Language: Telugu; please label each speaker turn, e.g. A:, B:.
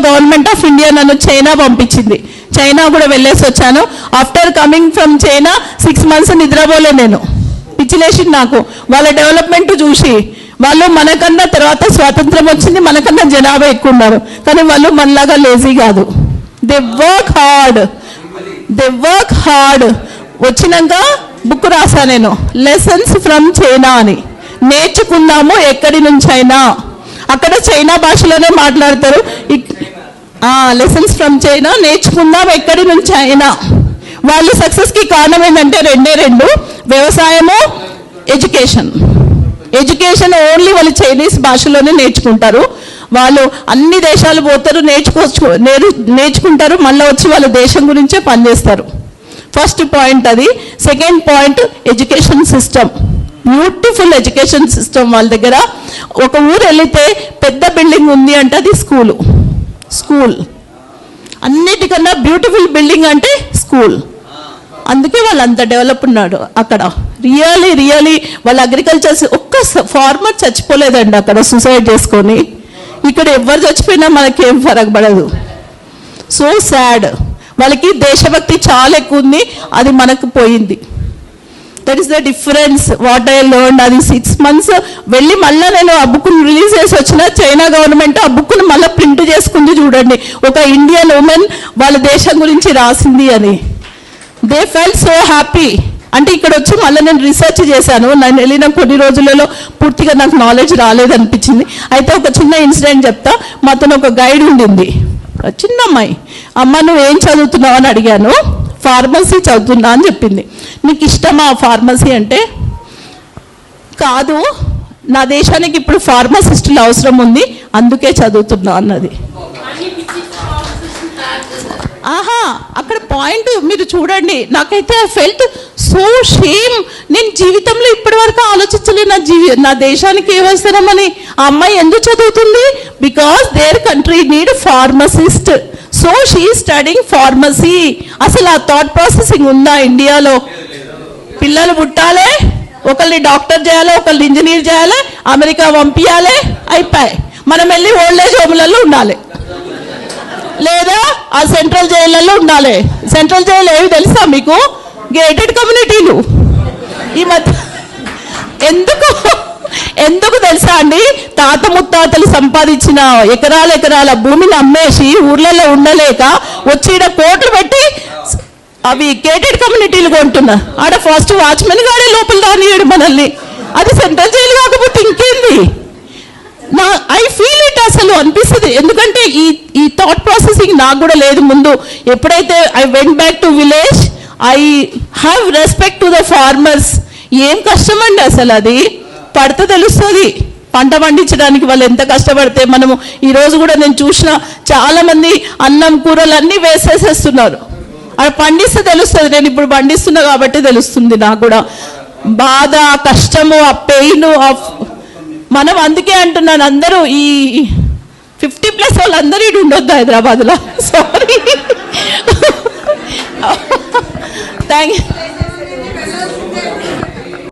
A: గవర్నమెంట్ ఆఫ్ ఇండియా నన్ను చైనా పంపించింది. చైనా కూడా వెళ్ళేసి వచ్చాను. After coming from China 6 months నిద్రపోలే నేను. పిచ్చిలేసింది నాకు వాళ్ళ డెవలప్మెంట్ చూసి. వాళ్ళు మనకన్నా తర్వాత స్వాతంత్రం వచ్చింది, మనకన్నా జనాభా ఎక్కువ ఉన్నారు, కానీ వాళ్ళు మనలాగా లేజీ కాదు. They work hard. వచ్చినాక బుక్ రాసా నేను, లెసన్స్ ఫ్రమ్ చైనా అని. నేర్చుకుందాము ఎక్కడి నుంచి అయినా. అక్కడ చైనా భాషలోనే మాట్లాడతారు. లెసన్స్ ఫ్రమ్ చైనా, నేర్చుకుందాం ఎక్కడి నుంచి అయినా. వాళ్ళు సక్సెస్కి కారణం ఏంటంటే రెండు, వ్యవసాయము, ఎడ్యుకేషన్. ఓన్లీ వాళ్ళు చైనీస్ భాషలోనే నేర్చుకుంటారు. వాళ్ళు అన్ని దేశాలు పోతారు, నేర్చుకుంటారు, మళ్ళీ వచ్చి వాళ్ళ దేశం గురించే పనిచేస్తారు. ఫస్ట్ పాయింట్ అది. Second point, education system. Beautiful education system వాళ్ళ దగ్గర. ఒక ఊరు వెళితే పెద్ద బిల్డింగ్ ఉంది అంటే అది స్కూల్. అన్నిటికన్నా బ్యూటిఫుల్ బిల్డింగ్ అంటే స్కూల్. అందుకే వాళ్ళు అంత డెవలప్ ఉన్నాడు అక్కడ. రియలీ వాళ్ళ అగ్రికల్చర్. ఒక్క ఫార్మర్ చచ్చిపోలేదండి అక్కడ సూసైడ్ చేసుకొని. ఇక్కడ ఎవరు చచ్చిపోయినా మనకేం ఫరక్ పడదు. So sad. వాళ్ళకి దేశభక్తి చాలా ఎక్కువ ఉంది, అది మనకు పోయింది. That is the difference what I learned. అది 6 months వెళ్ళి మళ్ళీ నేను ఆ బుక్ను రిలీజ్ చేసి వచ్చిన. చైనా గవర్నమెంట్ ఆ బుక్ను మళ్ళీ ప్రింట్ చేసుకుంది. చూడండి, ఒక ఇండియన్ ఉమెన్ వాళ్ళ దేశం గురించి రాసింది అని. They felt so happy. అంటే ఇక్కడ వచ్చి మళ్ళీ నేను రీసెర్చ్ చేశాను. నేను వెళ్ళిన కొన్ని రోజులలో పూర్తిగా నాకు నాలెడ్జ్ రాలేదనిపించింది. అయితే ఒక చిన్న ఇన్సిడెంట్ చెప్తా. మాతో ఒక గైడ్ ఉండింది, చిన్న అమ్మాయి. అమ్మ నువ్వు ఏం చదువుతున్నావు అని అడిగాను. ఫార్మసీ చదువుతున్నా అని చెప్పింది. నీకు ఇష్టమా ఫార్మసీ అంటే? కాదు, నా దేశానికి ఇప్పుడు ఫార్మసిస్టులు అవసరం ఉంది, అందుకే చదువుతున్నా అన్నది. అక్కడ పాయింట్ మీరు చూడండి. నాకైతే ఐ ఫెల్ట్ సో షేమ్. నేను జీవితంలో ఇప్పటి వరకు ఆలోచించలేదు నా దేశానికి ఏమవసరమని. ఆ అమ్మాయి ఎందుకు చదువుతుంది? Because there country need pharmacist. So she studying pharmacy. అసలు ఆ థాట్ ప్రాసెసింగ్ ఉందా ఇండియాలో? పిల్లలు పుట్టాలి, ఒకరిని డాక్టర్ చేయాలి, ఒకరిని ఇంజనీర్ చేయాలి, అమెరికా పంపించాలి, అయిపోయి మనం వెళ్ళి ఓల్డ్ ఏజ్ హోమ్లలో ఉండాలి, లేదా ఆ సెంట్రల్ జైళ్ళల్లో ఉండాలి. సెంట్రల్ జైలు ఏవి తెలుసా మీకు? గేటెడ్ కమ్యూనిటీలు. ఈ మధ్య ఎందుకు తెలుసా అండి? తాత ముత్తాతలు సంపాదించిన ఎకరాల భూమిని అమ్మేసి ఊర్లలో ఉండలేక వచ్చి ఈడ కోట్లు పెట్టి అవి గేటెడ్ కమ్యూనిటీలు కొంటున్నా. ఆడ ఫస్ట్ వాచ్మెన్ గాడే లోపల రానియడు మనల్ని. అది సెంట్రల్ జైలు కాకపోతే ఇంకేంది? I feel it. అసలు అనిపిస్తుంది. ఎందుకంటే ఈ థాట్ ప్రాసెసింగ్ నాకు కూడా లేదు ముందు. ఎప్పుడైతే I went back to village, I have respect to the farmers. ఏం కష్టం అండి అసలు. అది పడితే తెలుస్తుంది. పంట పండించడానికి వాళ్ళు ఎంత కష్టపడితే మనము ఈరోజు కూడా నేను చూసిన చాలామంది అన్నం కూరలు అన్నీ వేసేసేస్తున్నారు. అది పండిస్తే తెలుస్తుంది. నేను ఇప్పుడు పండిస్తున్నా కాబట్టి తెలుస్తుంది నాకు కూడా. బాధ, కష్టము, ఆ పెయిన్, మనం అందుకే అంటున్నాను అందరూ ఈ 50+ వాళ్ళందరూ ఇటు ఉండొద్దు హైదరాబాద్లో. సారీ. Thank you.